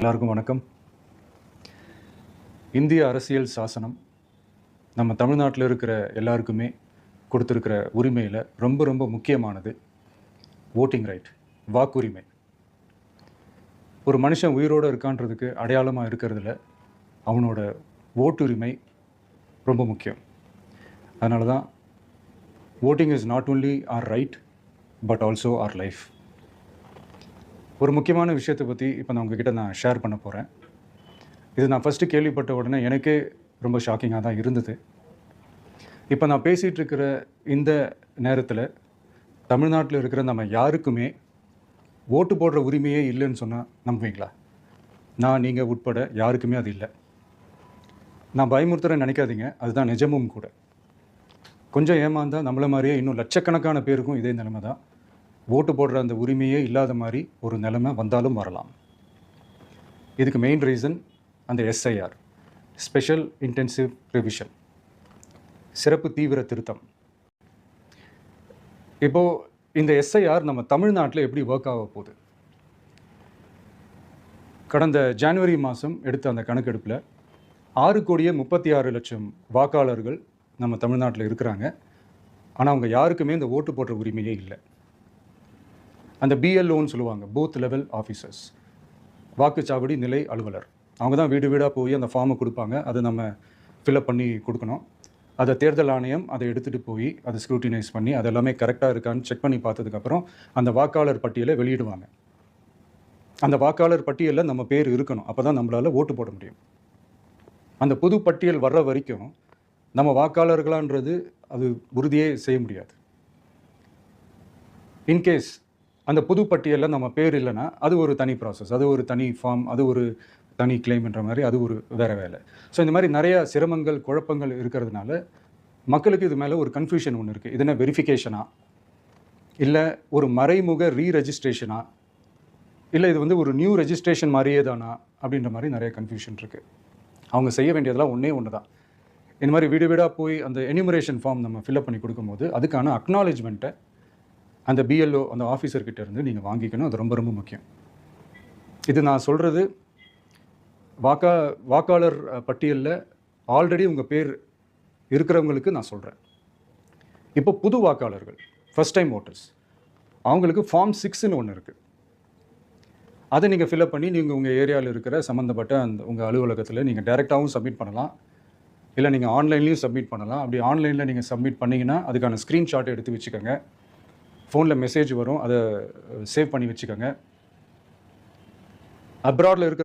எல்லாருக்கும் வணக்கம். இந்திய அரசியல் சாசனம் நம்ம தமிழ்நாட்டில் இருக்கிற எல்லாருக்குமே கொடுத்துருக்கிற உரிமையில் ரொம்ப ரொம்ப முக்கியமானது ஓட்டிங் ரைட், வாக்குரிமை. ஒரு மனுஷன் உயிரோடு இருக்கான்றதுக்கு அடையாளமாக இருக்கிறதுல அவனோட ஓட்டுரிமை ரொம்ப முக்கியம். அதனால தான் voting is not only R right but also R life. ஒரு முக்கியமான விஷயத்தை பற்றி இப்போ நான் உங்ககிட்ட ஷேர் பண்ண போகிறேன். இது நான் ஃபஸ்ட்டு கேள்விப்பட்ட உடனே எனக்கே ரொம்ப ஷாக்கிங்காக தான் இருந்தது. இப்போ நான் பேசிகிட்டு இருக்கிற இந்த நேரத்தில் தமிழ்நாட்டில் இருக்கிற நம்ம யாருக்குமே ஓட்டு போடுற உரிமையே இல்லைன்னு சொன்னால் நம்புவீங்களா? நான் நீங்கள் உட்பட யாருக்குமே அது இல்லை. நான் பயமுறுத்துறேன்னு நினைக்காதீங்க, அதுதான் நிஜமும் கூட. கொஞ்சம் ஏமாந்தால் நம்மளை மாதிரியே இன்னும் லட்சக்கணக்கான பேருக்கும் இதே நிலைமை தான். ஓட்டு போடுற அந்த உரிமையே இல்லாத மாதிரி ஒரு நிலைமை வந்தாலும் வரலாம். இதுக்கு மெயின் ரீசன் அந்த எஸ்ஐஆர், ஸ்பெஷல் இன்டென்சிவ் ரிவிஷன், சிறப்பு தீவிர திருத்தம். இப்போது இந்த எஸ்ஐஆர் நம்ம தமிழ்நாட்டில் எப்படி ஒர்க் ஆக போகுது? கடந்த ஜனவரி மாதம் எடுத்த அந்த கணக்கெடுப்பில் 6,36,00,000 வாக்காளர்கள் நம்ம தமிழ்நாட்டில் இருக்கிறாங்க. ஆனால் அவங்க யாருக்குமே இந்த ஓட்டு போடுற உரிமையே இல்லை. அந்த பிஎல்ஓன்னு சொல்லுவாங்க, பூத் லெவல் ஆஃபீஸர்ஸ், வாக்குச்சாவடி நிலை அலுவலர். அவங்க தான் வீடு வீடாக போய் அந்த ஃபார்மை கொடுப்பாங்க. அதை நம்ம ஃபில்அப் பண்ணி கொடுக்கணும். அதை தேர்தல் ஆணையம் அதை எடுத்துகிட்டு போய் அதை ஸ்க்ரூட்டினைஸ் பண்ணி அது எல்லாமே கரெக்டாக இருக்கான்னு செக் பண்ணி பார்த்ததுக்கப்புறம் அந்த வாக்காளர் பட்டியலை வெளியிடுவாங்க. அந்த வாக்காளர் பட்டியலில் நம்ம பேர் இருக்கணும், அப்போ தான் நம்மளால் ஓட்டு போட முடியும். அந்த புது பட்டியல் வர்ற வரைக்கும் நம்ம வாக்காளர்களான்றது அது உறுதியே செய்ய முடியாது. இன்கேஸ் அந்த புது பட்டியலில் நம்ம பேர் இல்லைன்னா அது ஒரு தனி ப்ராசஸ், அது ஒரு தனி ஃபார்ம், அது ஒரு தனி கிளைம்ன்ற மாதிரி அது ஒரு வேறு வேலை. ஸோ இந்த மாதிரி நிறையா சிரமங்கள் குழப்பங்கள் இருக்கிறதுனால மக்களுக்கு இது மேலே ஒரு கன்ஃபியூஷன் ஒன்று இருக்குது. இது என்ன வெரிஃபிகேஷனா, இல்லை ஒரு மறைமுக ரீரெஜிஸ்ட்ரேஷனா, இல்லை இது வந்து ஒரு நியூ ரெஜிஸ்ட்ரேஷன் மாதிரியே தானா அப்படின்ற மாதிரி நிறைய கன்ஃபியூஷன் இருக்குது. அவங்க செய்ய வேண்டியதெல்லாம் ஒன்று தான். இந்த மாதிரி வீடு வீடாக போய் அந்த எனிமரேஷன் ஃபார்ம் நம்ம ஃபில்அப் பண்ணி கொடுக்கும்போது அதுக்கான அக்னாலேஜ்மெண்ட்டை அந்த பிஎல்ஓ அந்த ஆஃபீஸர்கிட்ட இருந்து நீங்கள் வாங்கிக்கணும். அது ரொம்ப ரொம்ப முக்கியம். இது நான் சொல்கிறது வாக்காளர் பட்டியலில் ஆல்ரெடி உங்கள் பேர் இருக்கிறவங்களுக்கு நான் சொல்கிறேன். இப்போ புது வாக்காளர்கள், ஃபஸ்ட் டைம் ஓட்டர்ஸ், அவங்களுக்கு ஃபார்ம் 6ன்னு ஒன்று இருக்குது. அதை நீங்கள் ஃபில்அப் பண்ணி நீங்கள் உங்கள் ஏரியாவில் இருக்கிற சம்மந்தப்பட்ட அந்த உங்கள் அலுவலகத்தில் நீங்கள் டைரெக்டாகவும் சப்மிட் பண்ணலாம், இல்லை நீங்கள் ஆன்லைன்லேயும் சப்மிட் பண்ணலாம். அப்படி ஆன்லைனில் நீங்கள் சப்மிட் பண்ணிங்கன்னா அதுக்கான ஸ்க்ரீன்ஷாட்டை எடுத்து வச்சுக்கோங்க. ஃபோனில் மெசேஜ் வரும், அதை சேவ் பண்ணி வச்சுக்கோங்க. அப்ராடில் இருக்கிற